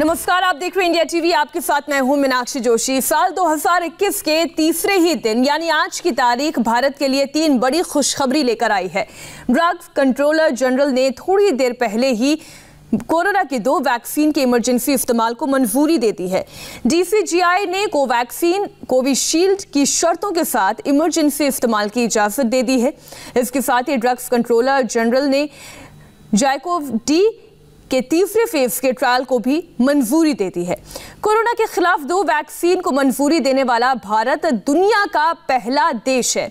नमस्कार, आप देख रहे हैं इंडिया टीवी। आपके साथ मैं हूं मीनाक्षी जोशी। साल 2021 के तीसरे ही दिन यानी आज की तारीख भारत के लिए 3 बड़ी खुशखबरी लेकर आई है। ड्रग्स कंट्रोलर जनरल ने थोड़ी देर पहले ही कोरोना की 2 वैक्सीन के इमरजेंसी इस्तेमाल को मंजूरी दे दी है। डीसीजीआई ने कोवैक्सीन कोविशील्ड की शर्तों के साथ इमरजेंसी इस्तेमाल की इजाजत दे दी है। इसके साथ ही ड्रग्स कंट्रोलर जनरल ने जाइकोव-डी के तीसरे फेज के ट्रायल को भी मंजूरी दे दी है। कोरोना के खिलाफ 2 वैक्सीन को मंजूरी देने वाला भारत दुनिया का पहला देश है।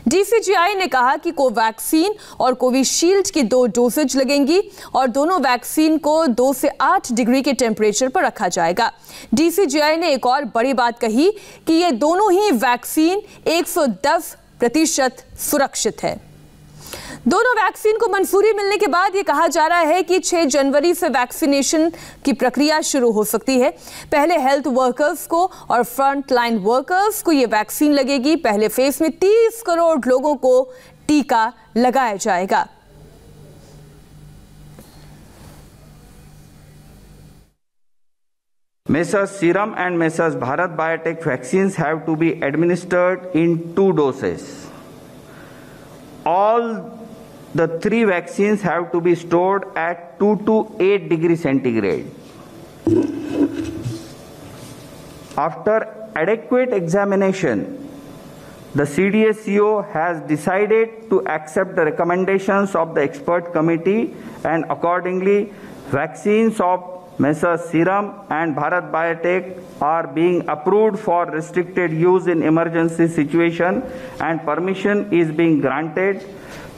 डीसीजीआई ने कहा कि कोवैक्सीन और कोविशील्ड की 2 डोसेज लगेंगी और दोनों वैक्सीन को 2 से 8 डिग्री के टेम्परेचर पर रखा जाएगा। डीसीजीआई ने एक और बड़ी बात कही कि ये दोनों ही वैक्सीन 110% सुरक्षित है। दोनों वैक्सीन को मंजूरी मिलने के बाद ये कहा जा रहा है कि 6 जनवरी से वैक्सीनेशन की प्रक्रिया शुरू हो सकती है। पहले हेल्थ वर्कर्स को और फ्रंट लाइन वर्कर्स को ये वैक्सीन लगेगी। पहले फेज में 30 करोड़ लोगों को टीका लगाया जाएगा। Messrs Serum and Messrs Bharat Biotech vaccines have to be administered in 2 doses. All the 3 vaccines have to be stored at 2 to 8 degrees centigrade. After adequate examination, the CDSCO has decided to accept the recommendations of the expert committee, and accordingly, vaccines of Messrs Serum and Bharat Biotech are being approved for restricted use in emergency situation, and permission is being granted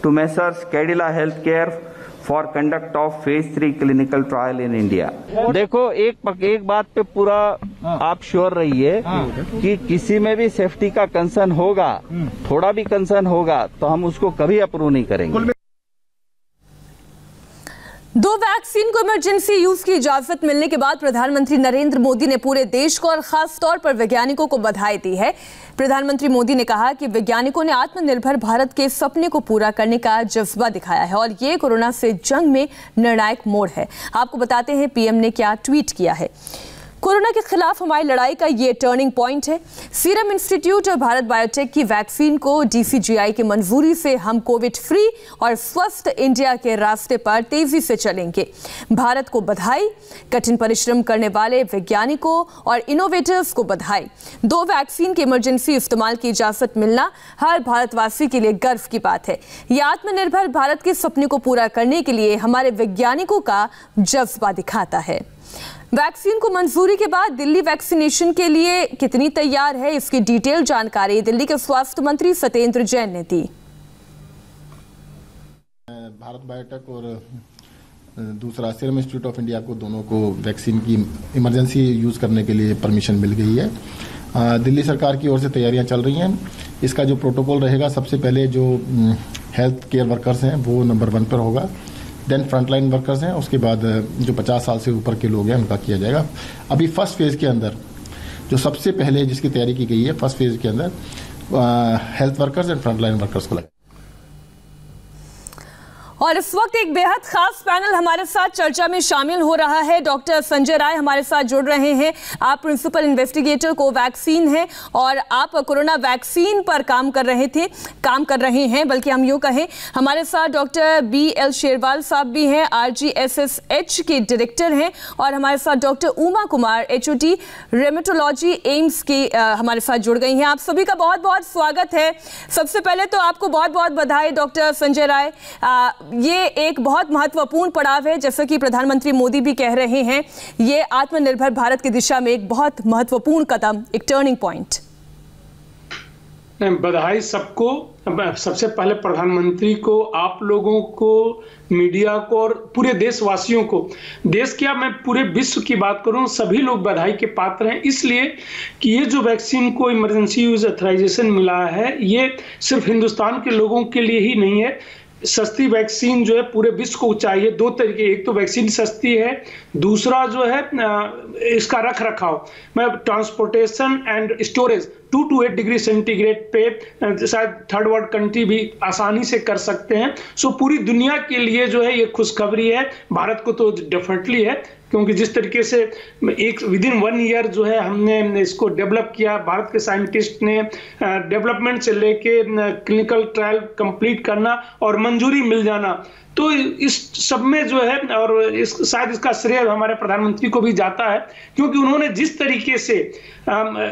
to Messrs Cadila Healthcare for conduct of phase 3 clinical trial in India. देखो, एक बात पे पूरा आप sure रहिए कि किसी में भी सेफ्टी का कंसर्न होगा, थोड़ा भी कंसर्न होगा तो हम उसको कभी अप्रूव नहीं करेंगे। 2 वैक्सीन को इमरजेंसी यूज की इजाजत मिलने के बाद प्रधानमंत्री नरेंद्र मोदी ने पूरे देश को और खास तौर पर वैज्ञानिकों को बधाई दी है। प्रधानमंत्री मोदी ने कहा कि वैज्ञानिकों ने आत्मनिर्भर भारत के सपने को पूरा करने का जज्बा दिखाया है और ये कोरोना से जंग में निर्णायक मोड़ है। आपको बताते हैं पीएम ने क्या ट्वीट किया है। कोरोना के खिलाफ हमारी लड़ाई का ये टर्निंग पॉइंट है। सीरम इंस्टीट्यूट और भारत बायोटेक की वैक्सीन को डीसीजीआई की मंजूरी से हम कोविड फ्री और स्वस्थ इंडिया के रास्ते पर तेजी से चलेंगे। भारत को बधाई, कठिन परिश्रम करने वाले वैज्ञानिकों और इनोवेटर्स को बधाई। 2 वैक्सीन के इमरजेंसी इस्तेमाल की इजाजत मिलना हर भारतवासी के लिए गर्व की बात है। यह आत्मनिर्भर भारत के सपने को पूरा करने के लिए हमारे वैज्ञानिकों का जज्बा दिखाता है। वैक्सीन को मंजूरी के बाद दिल्ली वैक्सीनेशन के लिए कितनी तैयार है, इसकी डिटेल जानकारी दिल्ली के स्वास्थ्य मंत्री सत्येंद्र जैन ने दी। भारत बायोटेक और दूसरा सीरम इंस्टीट्यूट ऑफ इंडिया को दोनों को वैक्सीन की इमरजेंसी यूज करने के लिए परमिशन मिल गई है। दिल्ली सरकार की ओर से तैयारियां चल रही हैं। इसका जो प्रोटोकॉल रहेगा, सबसे पहले जो हेल्थ केयर वर्कर्स हैं वो नंबर 1 पर होगा, देन फ्रंटलाइन वर्कर्स हैं, उसके बाद जो 50 साल से ऊपर के लोग हैं उनका किया जाएगा। अभी फर्स्ट फेज के अंदर जो सबसे पहले जिसकी तैयारी की गई है, फर्स्ट फेज के अंदर health workers and frontline workers को लगा। और इस वक्त एक बेहद खास पैनल हमारे साथ चर्चा में शामिल हो रहा है। डॉक्टर संजय राय हमारे साथ जुड़ रहे हैं। आप प्रिंसिपल इन्वेस्टिगेटर कोवैक्सीन हैं और आप कोरोना वैक्सीन पर काम कर रहे हैं, बल्कि हम यूं कहें। हमारे साथ डॉक्टर BL शेरवाल साहब भी हैं, RGSSH के डायरेक्टर हैं, और हमारे साथ doctor Uma Kumar HOD rheumatology AIIMS की हमारे साथ जुड़ गई हैं। आप सभी का बहुत बहुत स्वागत है। सबसे पहले तो आपको बहुत बहुत बधाई डॉक्टर संजय राय। ये एक बहुत महत्वपूर्ण पड़ाव है, जैसा कि प्रधानमंत्री मोदी भी कह रहे हैं। ये आत्मनिर्भर भारत की दिशा में एक बहुत महत्वपूर्ण कदम, एक टर्निंग पॉइंट। बधाई सबको। सबसे पहले प्रधानमंत्री को, आप लोगों को, मीडिया को और पूरे देशवासियों को, देश क्या मैं पूरे विश्व की बात करूं, सभी लोग बधाई के पात्र हैं, इसलिए कि ये जो वैक्सीन को इमरजेंसी यूज ऑथराइजेशन मिला है, ये सिर्फ हिंदुस्तान के लोगों के लिए ही नहीं है। सस्ती वैक्सीन जो है पूरे विश्व को चाहिए। 2 तरीके, एक तो वैक्सीन सस्ती है, दूसरा जो है इसका रख रखाव, transportation and storage 2 to 8 degree centigrade पे शायद थर्ड वर्ल्ड कंट्री भी आसानी से कर सकते हैं। सो पूरी दुनिया के लिए जो है ये खुशखबरी है, भारत को तो डेफिनेटली है, क्योंकि जिस तरीके से एक विदिन 1 ईयर जो है हमने इसको डेवलप किया, भारत के साइंटिस्ट ने डेवलपमेंट से लेके क्लिनिकल ट्रायल कंप्लीट करना और मंजूरी मिल जाना, तो इस सब में जो है और शायद इसका श्रेय हमारे प्रधानमंत्री को भी जाता है, क्योंकि उन्होंने जिस तरीके से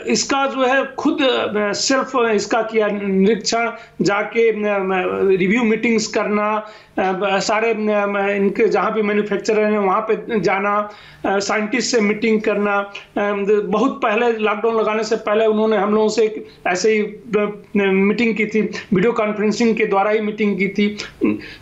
इसका जो है खुद सेल्फ इसका किया, निरीक्षण जाके रिव्यू मीटिंग्स करना, सारे इनके जहाँ भी मैन्युफैक्चरर हैं वहाँ पे जाना, साइंटिस्ट से मीटिंग करना। बहुत पहले लॉकडाउन लगाने से पहले उन्होंने हम लोगों से ऐसे ही मीटिंग की थी, वीडियो कॉन्फ्रेंसिंग के द्वारा ही मीटिंग की थी।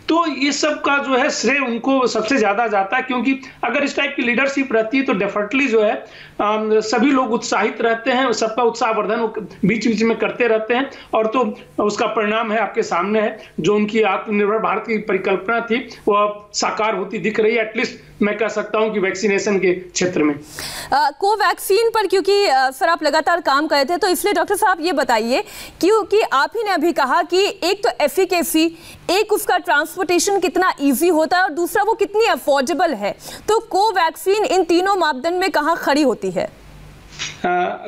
तो ये सब का जो है श्रेय उनको सबसे ज़्यादा जाता है, क्योंकि अगर इस टाइप की लीडरशिप रहती है तो डेफिनेटली जो है सभी लोग उत्साहित रहते हैं, सबका उत्साहवर्धन बीच बीच में करते रहते हैं, और तो उसका परिणाम है आपके सामने है। जो उनकी आत्मनिर्भर भारत की परिकल्पना थी वो अब साकार होती दिख रही है, एटलीस्ट मैं कह सकता हूं कि वैक्सीनेशन के क्षेत्र में। कोवैक्सीन पर क्योंकि सर आप लगातार काम कर रहे थे, तो इसलिए डॉक्टर साहब ये बताइए, क्योंकि आप ही ने अभी कहा कि एक तो एफिकेसी, एक उसका ट्रांसपोर्टेशन कितना इजी होता है और दूसरा वो कितनी अफोर्डेबल है, तो कोवैक्सीन इन तीनों मापदंड में कहाँ खड़ी होती है?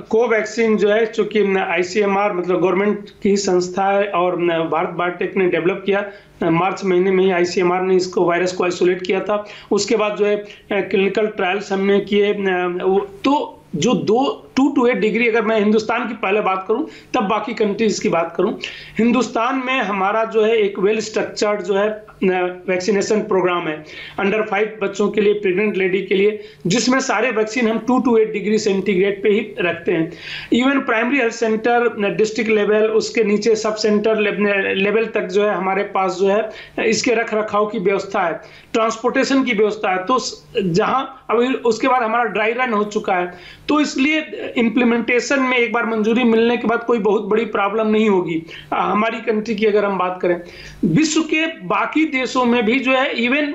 कोवैक्सीन जो है, चूंकि ICMR मतलब गवर्नमेंट की संस्था है और भारत बायोटेक ने डेवलप किया, मार्च महीने में ही ICMR ने इसको वायरस को आइसोलेट किया था। उसके बाद जो है क्लिनिकल ट्रायल्स हमने किए, तो जो 2 to 8 डिग्री, अगर मैं हिंदुस्तान की पहले बात करूं तब बाकी कंट्रीज की बात करूं, हिंदुस्तान में हमारा जो है एक वेल स्ट्रक्चर्ड जो है वैक्सीनेशन प्रोग्राम है अंडर 5 बच्चों के लिए, प्रेग्नेंट लेडी के लिए, जिसमें सारे वैक्सीन हम 2 to 8 डिग्री सेंटीग्रेड पे ही रखते हैं। Even primary health centre, district level, उसके नीचे सब सेंटर लेवल तक जो है हमारे पास जो है इसके रख रखाव की व्यवस्था है, ट्रांसपोर्टेशन की व्यवस्था है। तो जहां अभी उसके बाद हमारा ड्राई रन हो चुका है, तो इसलिए इम्प्लीमेंटेशन में एक बार मंजूरी मिलने के बाद कोई बहुत बड़ी प्रॉब्लम नहीं होगी। हमारी कंट्री की अगर हम बात करें, विश्व के बाकी देशों में भी जो है, इवन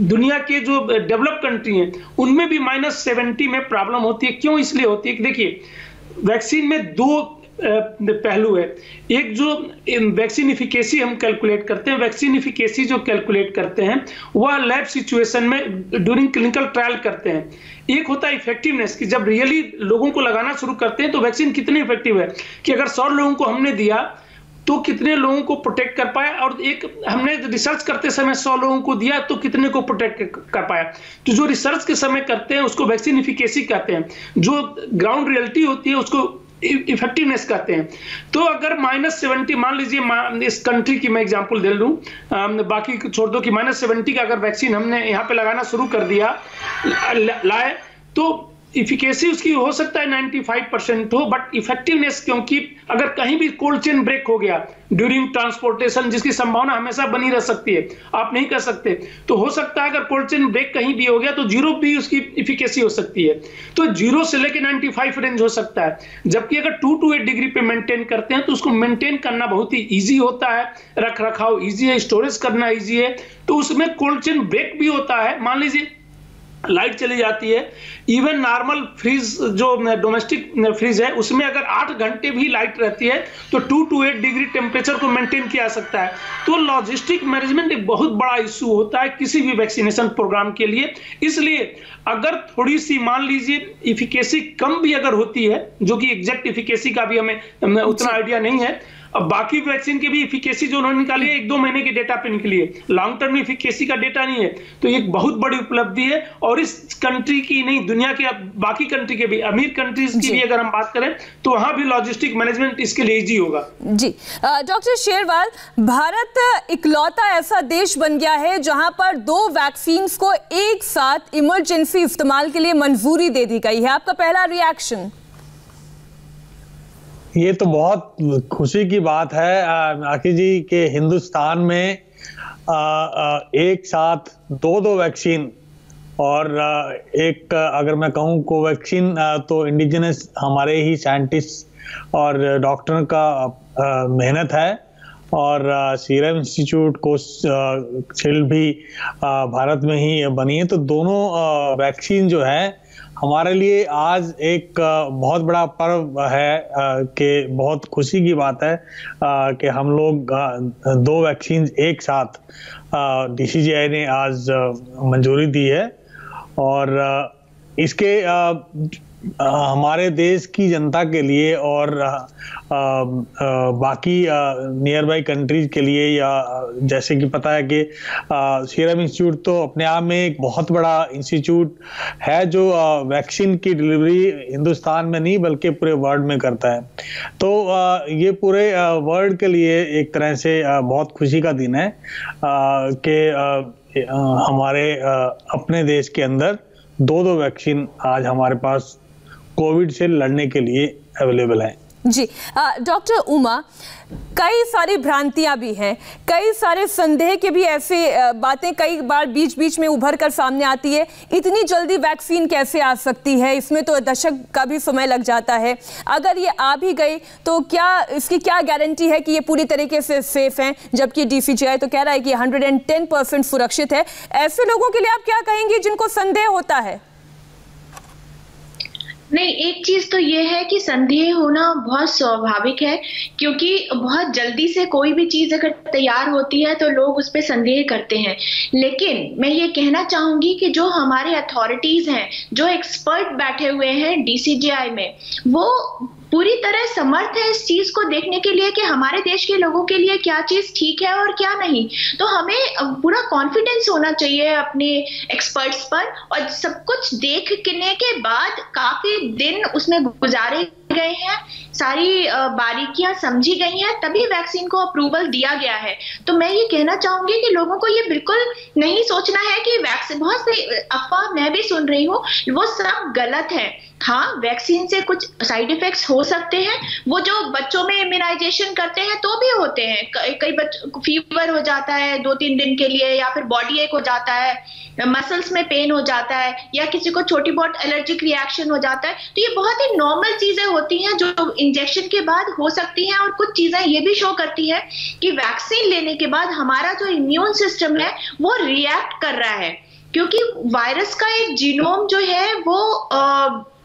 दुनिया के जो डेवलप कंट्री हैं उनमें भी -70 में प्रॉब्लम होती है। क्यों इसलिए होती है कि देखिए, वैक्सीन में 2 पहलू है। एक जो वैक्सीन इफिकेसी हम कैलकुलेट करते हैं, वैक्सीन इफिकेसी जो कैलकुलेट करते हैं वह लैब सिचुएशन में ड्यूरिंग क्लिनिकल ट्रायल करते हैं। एक होता है इफेक्टिवनेस, कि जब रियली लोगों को लगाना शुरू करते हैं तो वैक्सीन कितनी इफेक्टिव है, कि अगर 100 लोगों को हमने दिया तो कितने लोगों को प्रोटेक्ट कर पाया, और एक हमने रिसर्च करते समय 100 लोगों को दिया तो कितने को प्रोटेक्ट कर पाया। तो जो रिसर्च के समय करते हैं उसको वैक्सीन इफिकेसी कहते हैं, जो ग्राउंड रियलिटी होती है उसको इफेक्टिवनेस कहते हैं। तो अगर -70, मान लीजिए इस कंट्री की मैं एग्जांपल दे लूं, बाकी छोड़ दो, कि -70 का अगर वैक्सीन हमने यहाँ पे लगाना शुरू कर दिया लाए, तो इफिकेसी उसकी हो सकता है 95% हो, बट इफेक्टिवनेस, क्योंकि अगर कहीं भी कोल्ड चेन ब्रेक हो गया ड्यूरिंग ट्रांसपोर्टेशन, जिसकी संभावना हमेशा बनी रह सकती है, आप नहीं कर सकते, तो हो सकता है अगर कोल्ड चेन ब्रेक कहीं भी हो गया तो 0 भी उसकी इफिकेसी हो सकती है। तो 0 से लेकर 95 रेंज हो सकता है, जबकि अगर 2 to 8 डिग्री पे मेंटेन करते हैं तो उसको मेंटेन करना बहुत ही ईजी होता है, रख रखाव ईजी है, स्टोरेज करना ईजी है। तो उसमें कोल्ड चेन ब्रेक भी होता है, मान लीजिए लाइट चली जाती है, इवन नॉर्मल फ्रीज जो डोमेस्टिक फ्रीज है उसमें अगर 8 घंटे भी लाइट रहती है तो 2 to 8 डिग्री टेम्परेचर को मेंटेन किया जा सकता है। तो लॉजिस्टिक मैनेजमेंट एक बहुत बड़ा इशू होता है किसी भी वैक्सीनेशन प्रोग्राम के लिए। इसलिए अगर थोड़ी सी मान लीजिए इफिकेसी कम भी अगर होती है, जो कि एग्जैक्ट इफिकेसी का भी हमें उतना आइडिया नहीं है, अब बाकी वैक्सीन की भी इफिकेसी जो उन्होंने निकाली है 1-2 महीने के डेटा पे निकली है, लॉन्ग टर्म में इफिकेसी का डेटा नहीं है। तो एक बहुत बड़ी उपलब्धि है, और इस कंट्री की नहीं, दुनिया के बाकी कंट्री के भी, अमीर कंट्रीज की भी अगर हम बात करें तो वहां भी लॉजिस्टिक मैनेजमेंट इसके लिए इजी होगा। जी डॉक्टर शेरवाल, भारत इकलौता ऐसा देश बन गया है जहां पर 2 वैक्सीन को एक साथ इमरजेंसी इस्तेमाल के लिए मंजूरी दे दी गई है, आपका पहला रिएक्शन? ये तो बहुत खुशी की बात है आखिर जी के हिंदुस्तान में एक साथ 2 वैक्सीन, और एक अगर मैं कहूँ कोवैक्सीन तो इंडिजिनस हमारे ही साइंटिस्ट और डॉक्टर का मेहनत है, और सीरम इंस्टीट्यूट कोविशील्ड भी भारत में ही बनी है। तो दोनों वैक्सीन जो है हमारे लिए आज एक बहुत बड़ा पर्व है कि बहुत खुशी की बात है कि हम लोग 2 वैक्सीन एक साथ DCGI ने आज मंजूरी दी है और इसके हमारे देश की जनता के लिए और बाकी नियर बाई कंट्रीज के लिए, या जैसे कि पता है कि सीरम इंस्टीट्यूट तो अपने आप में एक बहुत बड़ा इंस्टीट्यूट है जो वैक्सीन की डिलीवरी हिंदुस्तान में नहीं बल्कि पूरे वर्ल्ड में करता है। तो ये पूरे वर्ल्ड के लिए एक तरह से बहुत खुशी का दिन है कि हमारे अपने देश के अंदर 2 वैक्सीन आज हमारे पास कोविड से लड़ने के लिए अवेलेबल है। जी डॉक्टर उमा, कई सारी भ्रांतियां भी हैं, कई सारे संदेह के भी ऐसे बातें कई बार बीच बीच में उभर कर सामने आती है। इतनी जल्दी वैक्सीन कैसे आ सकती है? इसमें तो दशक का भी समय लग जाता है। अगर ये आ भी गई तो क्या इसकी क्या गारंटी है कि ये पूरी तरीके से सेफ हैं, जबकि DCGI तो कह रहा है कि 110% सुरक्षित है। ऐसे लोगों के लिए आप क्या कहेंगे जिनको संदेह होता है? नहीं, एक चीज तो ये है कि संदेह होना बहुत स्वाभाविक है, क्योंकि बहुत जल्दी से कोई भी चीज अगर तैयार होती है तो लोग उस पर संदेह करते हैं। लेकिन मैं ये कहना चाहूंगी कि जो हमारे अथॉरिटीज हैं, जो एक्सपर्ट बैठे हुए हैं DCGI में, वो पूरी तरह समर्थ है इस चीज को देखने के लिए कि हमारे देश के लोगों के लिए क्या चीज ठीक है और क्या नहीं। तो हमें पूरा कॉन्फिडेंस होना चाहिए अपने एक्सपर्ट्स पर, और सब कुछ देखने के बाद काफी दिन उसमें गुजारे गए हैं, सारी बारीकियां समझी गई हैं, तभी वैक्सीन को अप्रूवल दिया गया है। तो मैं ये कहना चाहूंगी कि लोगों को ये बिल्कुल नहीं सोचना है कि वैक्सीन, बहुत से अफवाह मैं भी सुन रही हूँ, वो सब गलत है। हाँ, वैक्सीन से कुछ साइड इफेक्ट्स हो सकते हैं, वो जो बच्चों में इम्यूनाइजेशन करते हैं तो भी होते हैं। कई बच्चों को फीवर हो जाता है 2-3 दिन के लिए, या फिर बॉडी एक हो जाता है, मसल्स में पेन हो जाता है, या किसी को छोटी बहुत एलर्जिक रिएक्शन हो जाता है। तो ये बहुत ही नॉर्मल चीजें होती हैं जो इंजेक्शन के बाद हो सकती हैं। और कुछ चीजें ये भी शो करती है कि वैक्सीन लेने के बाद हमारा जो इम्यून सिस्टम है वो रिएक्ट कर रहा है, क्योंकि वायरस का एक जीनोम जो है वो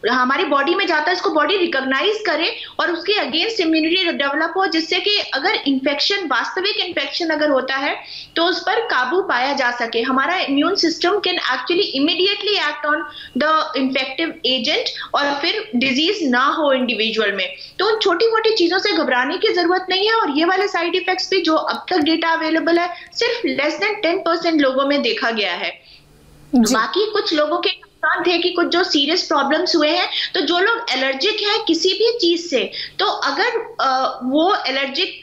हमारी बॉडी में जाता है, इसको बॉडी रिकॉग्नाइज करे और उसके अगेंस्ट इम्यूनिटी डेवलप हो, जिससे कि अगर इन्फेक्शन, वास्तविक इन्फेक्शन अगर होता है तो उस पर काबू पाया जा सके। हमारा immune system can actually immediately act on the infective agent और फिर डिजीज ना हो इंडिविजुअल में। तो उन छोटी मोटी चीजों से घबराने की जरूरत नहीं है। और ये वाले साइड इफेक्ट्स भी जो अब तक डेटा अवेलेबल है, सिर्फ लेस देन 10% लोगों में देखा गया है। बाकी कुछ लोगों के थे कि कुछ जो सीरियस प्रॉब्लम्स हुए हैं, तो जो लोग एलर्जिक हैं किसी भी चीज से, तो अगर वो एलर्जी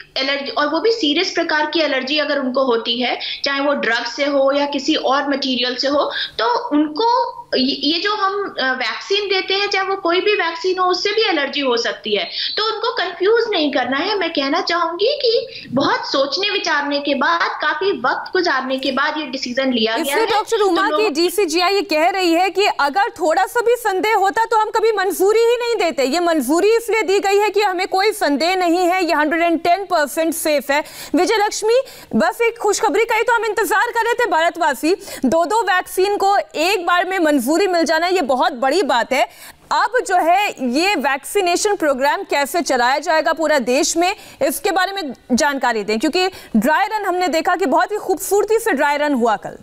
और वो भी सीरियस प्रकार की एलर्जी अगर उनको होती है, चाहे वो ड्रग से हो या किसी और मटेरियल से हो, तो उनको ये जो हम वैक्सीन देते हैं, चाहे वो कोई भी वैक्सीन हो, उससे भी एलर्जी हो सकती है। तो उनको कंफ्यूज नहीं करना है। मैं कहना चाहूंगी कि बहुत सोचने विचारने के बाद, काफी वक्त गुजारने के बाद ये डिसीजन लिया गया है। डॉक्टर उमा की DCGI ये कह रही है कि अगर थोड़ा सा भी संदेह होता तो हम कभी मंजूरी ही नहीं देते। ये मंजूरी इसलिए दी गई है कि हमें कोई संदेह नहीं है, ये 110% सेफ है। विजय लक्ष्मी, बस एक खुशखबरी का ही तो हम इंतजार कर रहे थे भारतवासी। 2 वैक्सीन को एक बार में मंजूरी मिल जाना, ये बहुत बड़ी बात है। अब जो है ये वैक्सीनेशन प्रोग्राम कैसे चलाया जाएगा पूरा देश में, इसके बारे में जानकारी दें, क्योंकि ड्राई रन हमने देखा कि बहुत ही खूबसूरती से ड्राई रन हुआ कल।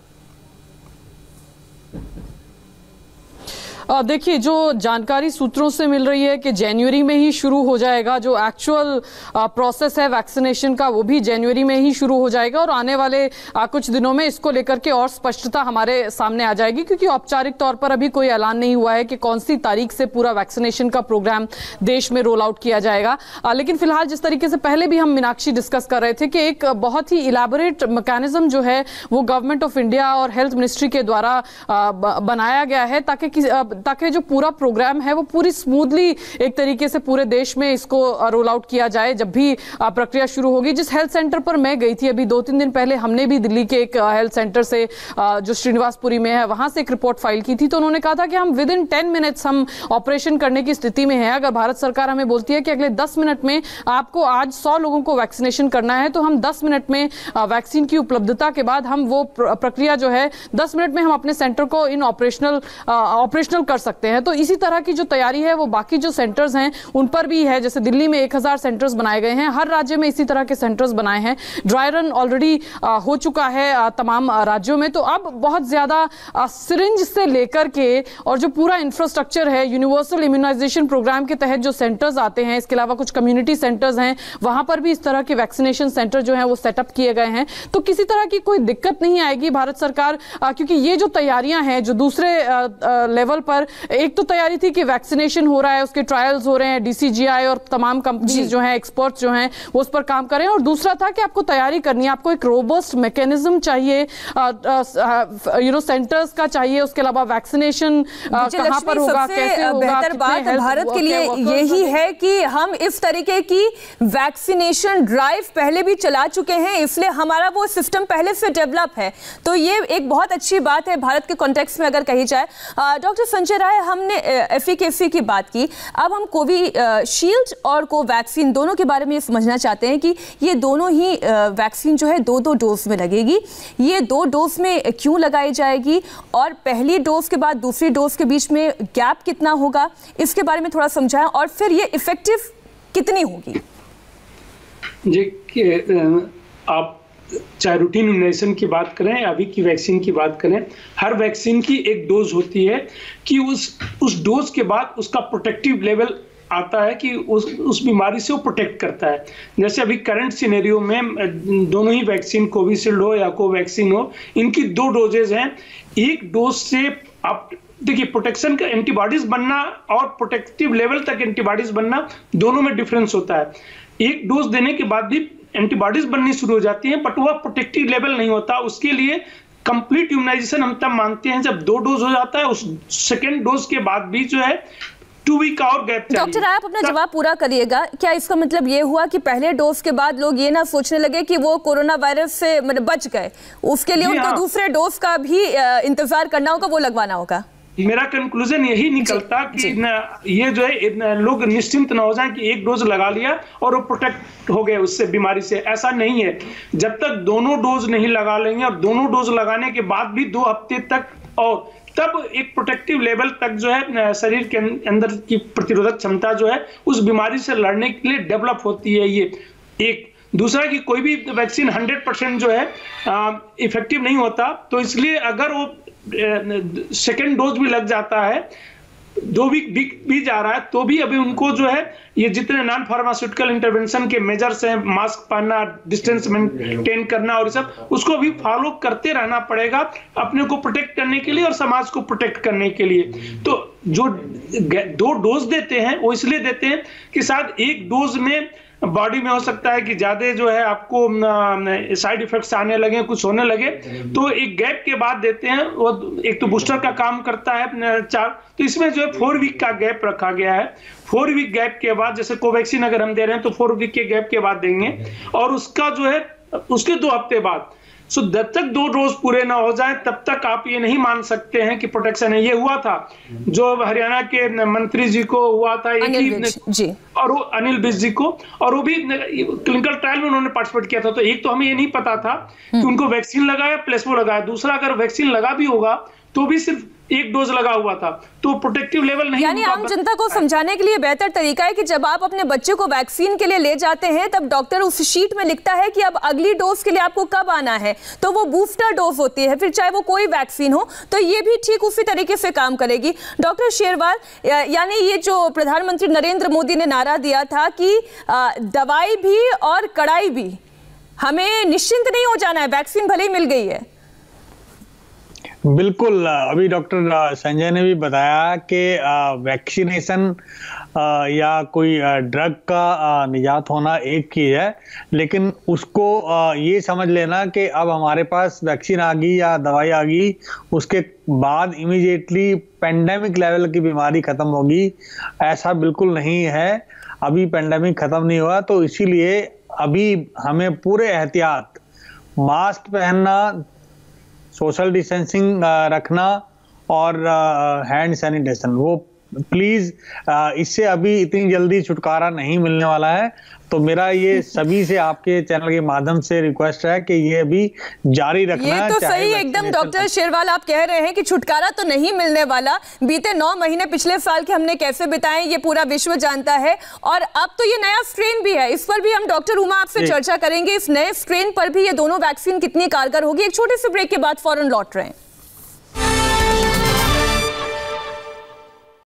देखिए, जो जानकारी सूत्रों से मिल रही है कि जनवरी में ही शुरू हो जाएगा, जो एक्चुअल प्रोसेस है वैक्सीनेशन का वो भी जनवरी में ही शुरू हो जाएगा और आने वाले कुछ दिनों में इसको लेकर के और स्पष्टता हमारे सामने आ जाएगी, क्योंकि औपचारिक तौर पर अभी कोई ऐलान नहीं हुआ है कि कौन सी तारीख से पूरा वैक्सीनेशन का प्रोग्राम देश में रोल आउट किया जाएगा। लेकिन फिलहाल जिस तरीके से पहले भी हम मीनाक्षी डिस्कस कर रहे थे कि एक बहुत ही इलेबोरेट मैकेनिज्म जो है वो गवर्नमेंट ऑफ इंडिया और हेल्थ मिनिस्ट्री के द्वारा बनाया गया है ताकि जो पूरा प्रोग्राम है वो पूरी स्मूथली एक तरीके से पूरे देश में इसको रोल आउट किया जाए। जब भी प्रक्रिया शुरू होगी, जिस हेल्थ सेंटर पर मैं गई थी अभी 2-3 दिन पहले, हमने भी दिल्ली के एक हेल्थ सेंटर से जो श्रीनिवासपुरी में है वहां से एक रिपोर्ट फाइल की थी, तो उन्होंने कहा था कि हम विद इन 10 मिनट्स हम ऑपरेशन करने की स्थिति में है। अगर भारत सरकार हमें बोलती है कि अगले 10 मिनट में आपको आज 100 लोगों को वैक्सीनेशन करना है, तो हम 10 मिनट में वैक्सीन की उपलब्धता के बाद हम वो प्रक्रिया जो है 10 मिनट में हम अपने सेंटर को इन ऑपरेशनल कर सकते हैं। तो इसी तरह की जो तैयारी है वो बाकी जो सेंटर्स हैं उन पर भी है। जैसे दिल्ली में 1000 सेंटर्स बनाए गए हैं, हर राज्य में इसी तरह के सेंटर्स बनाए हैं। ड्राई रन ऑलरेडी हो चुका है तमाम राज्यों में। तो अब बहुत ज्यादा सिरिंज से लेकर के और जो पूरा इंफ्रास्ट्रक्चर है, यूनिवर्सल इम्यूनाइजेशन प्रोग्राम के तहत जो सेंटर्स आते हैं, इसके अलावा कुछ कम्युनिटी सेंटर्स हैं, वहां पर भी इस तरह के वैक्सीनेशन सेंटर जो है वो सेटअप किए गए हैं। तो किसी तरह की कोई दिक्कत नहीं आएगी भारत सरकार, क्योंकि ये जो तैयारियां हैं जो दूसरे लेवल पर, एक तो तैयारी थी कि वैक्सीनेशन हो रहा है, उसके ट्रायल्स हो रहे हैं, डीसीजीआई और तमाम कंपनीज जो हैं, एक्सपर्ट्स जो हैं वो उस पर काम कर रहे हैं, और दूसरा था कि आपको तैयारी करनी है, आपको एक रोबस्ट मैकेनिज्म चाहिए, सेंटर्स का चाहिए, उसके अलावा वैक्सीनेशन कहां पर होगा, कैसे होगा। बेहतर बात भारत के लिए यही है कि हम इस तरीके की वैक्सीनेशन ड्राइव पहले भी चला चुके हैं, इसलिए हमारा वो सिस्टम पहले से डेवलप है। तो ये एक बहुत अच्छी बात है भारत के कॉन्टेक्स्ट में अगर कही जाए। डॉक्टर संजय राय, हमने एफिकेसी की बात की, अब हम कोविशील्ड और कोवैक्सीन दोनों के बारे में ये समझना चाहते हैं कि ये दोनों ही वैक्सीन जो है 2-2 डोज में लगेगी। ये 2 डोज में क्यों लगाई जाएगी और पहली डोज के बाद दूसरी डोज के बीच में गैप कितना होगा, इसके बारे में थोड़ा समझाएं, और फिर ये इफेक्टिव कितनी होगी? जी, आप चाहे रूटीन इम्यूनाइजेशन की बात करें या अभी की वैक्सीन की बात करें, हर वैक्सीन की एक डोज होती है कि उस डोज के बाद उसका प्रोटेक्टिव लेवल आता है कि उस बीमारी से वो प्रोटेक्ट करता है। जैसे अभी करंट सिनेरियो में दोनों ही वैक्सीन, कोविशील्ड हो या कोवैक्सीन हो, इनकी 2 डोजेज हैं। एक डोज से आप देखिए, प्रोटेक्शन का एंटीबॉडीज बनना और प्रोटेक्टिव लेवल तक एंटीबॉडीज बनना दोनों में डिफरेंस होता है। एक डोज देने के बाद भी एंटीबॉडीज बननी शुरू हो जाती हैं, बट वह प्रोटेक्टिव लेवल नहीं होता। उसके लिए कंप्लीट इम्यूनाइजेशन हम तब मानते हैं जब 2 डोज हो जाता है। उस सेकेंड डोज के बाद भी जो है 2 वीक का और गैप चाहिए। डॉक्टर, आप अपना जवाब पूरा करिएगा। क्या इसका मतलब ये हुआ कि पहले डोज के बाद लोग ये ना सोचने लगे कि वो कोरोना वायरस से मतलब बच गए, उसके लिए उनको दूसरे डोज का भी इंतजार करना होगा, वो लगवाना होगा? मेरा कंक्लूजन यही निकलता कि ये जो है लोग निश्चिंत ना हो जाएं कि एक डोज लगा लिया और वो प्रोटेक्ट हो गए उससे, बीमारी से। ऐसा नहीं है। जब तक दोनों डोज नहीं लगा लेंगे और दोनों डोज लगाने के बाद भी 2 हफ्ते तक और तब एक प्रोटेक्टिव लेवल तक जो है शरीर के अंदर की प्रतिरोधक क्षमता जो है उस बीमारी से लड़ने के लिए डेवलप होती है। ये एक। दूसरा कि कोई भी वैक्सीन 100% जो है इफेक्टिव नहीं होता, तो इसलिए अगर वो सेकेंड डोज भी लग जाता है, 2 वीक भी जा रहा है, तो भी अभी उनको जो है ये जितने नॉन फार्मास्यूटिकल इंटरवेंशन के मेजर्स हैं, मास्क पहनना, डिस्टेंस मेंटेन करना और सब, उसको भी फॉलो करते रहना पड़ेगा अपने को प्रोटेक्ट करने के लिए और समाज को प्रोटेक्ट करने के लिए। तो जो 2 डोज देते हैं वो इसलिए देते हैं कि शायद एक डोज में बॉडी में हो सकता है कि ज्यादा जो है आपको साइड इफेक्ट्स आने लगे, कुछ होने लगे, तो एक गैप के बाद देते हैं। वो एक तो बूस्टर का काम करता है 4, तो इसमें जो है 4 वीक का गैप रखा गया है। 4 वीक गैप के बाद, जैसे कोवैक्सीन अगर हम दे रहे हैं तो 4 वीक के गैप के बाद देंगे, और उसका जो है उसके 2 हफ्ते बाद। सो जब तक 2 डोज पूरे ना हो जाए तब तक आप ये नहीं मान सकते हैं कि प्रोटेक्शन है। ये हुआ था जो हरियाणा के मंत्री जी को हुआ था, जी, और वो अनिल विज जी को, और वो भी क्लिनिकल ट्रायल में उन्होंने पार्टिसिपेट किया था। तो एक तो हमें ये नहीं पता था कि उनको वैक्सीन लगाया प्लेसबो लगाया, दूसरा अगर वैक्सीन लगा भी होगा तो भी सिर्फ 1 डोज लगा हुआ था, तो प्रोटेक्टिव लेवल नहीं। यानी आम जनता को समझाने के लिए बेहतर तरीका है कि जब आप अपने बच्चे को वैक्सीन के लिए ले जाते हैं तब डॉक्टर उस शीट में लिखता है कि अब अगली डोज के लिए आपको कब आना है, तो वो बूस्टर डोज होती है, फिर चाहे वो कोई वैक्सीन हो, तो ये भी ठीक उसी तरीके से काम करेगी। डॉक्टर शेरवाल, यानी ये जो प्रधानमंत्री नरेंद्र मोदी ने नारा दिया था कि दवाई भी और कड़ाई भी, हमें निश्चिंत नहीं हो जाना है, वैक्सीन भले ही मिल गई है। बिल्कुल, अभी डॉक्टर संजय ने भी बताया कि वैक्सीनेशन या कोई ड्रग का निजात होना एक चीज है, लेकिन उसको ये समझ लेना कि अब हमारे पास वैक्सीन आ गई या दवाई आ गई, उसके बाद इमीडिएटली पेंडेमिक लेवल की बीमारी खत्म होगी, ऐसा बिल्कुल नहीं है। अभी पेंडेमिक खत्म नहीं हुआ, तो इसीलिए अभी हमें पूरे एहतियात, मास्क पहनना, सोशल डिस्टेंसिंग रखना और हैंड सैनिटाइजेशन, वो प्लीज इससे अभी इतनी जल्दी छुटकारा नहीं मिलने वाला है। तो मेरा ये सभी से आपके चैनल के माध्यम से रिक्वेस्ट है कि ये अभी जारी रखना। ये तो सही एकदम डॉक्टर शेरवाल आप कह रहे हैं कि छुटकारा तो नहीं मिलने वाला। बीते 9 महीने पिछले साल के हमने कैसे बिताए ये पूरा विश्व जानता है, और अब तो ये नया स्ट्रेन भी है, इस पर भी हम डॉक्टर उमा आपसे चर्चा करेंगे। इस नए स्ट्रेन पर भी ये दोनों वैक्सीन कितनी कारगर होगी। एक छोटे से ब्रेक के बाद फौरन लौट रहे हैं।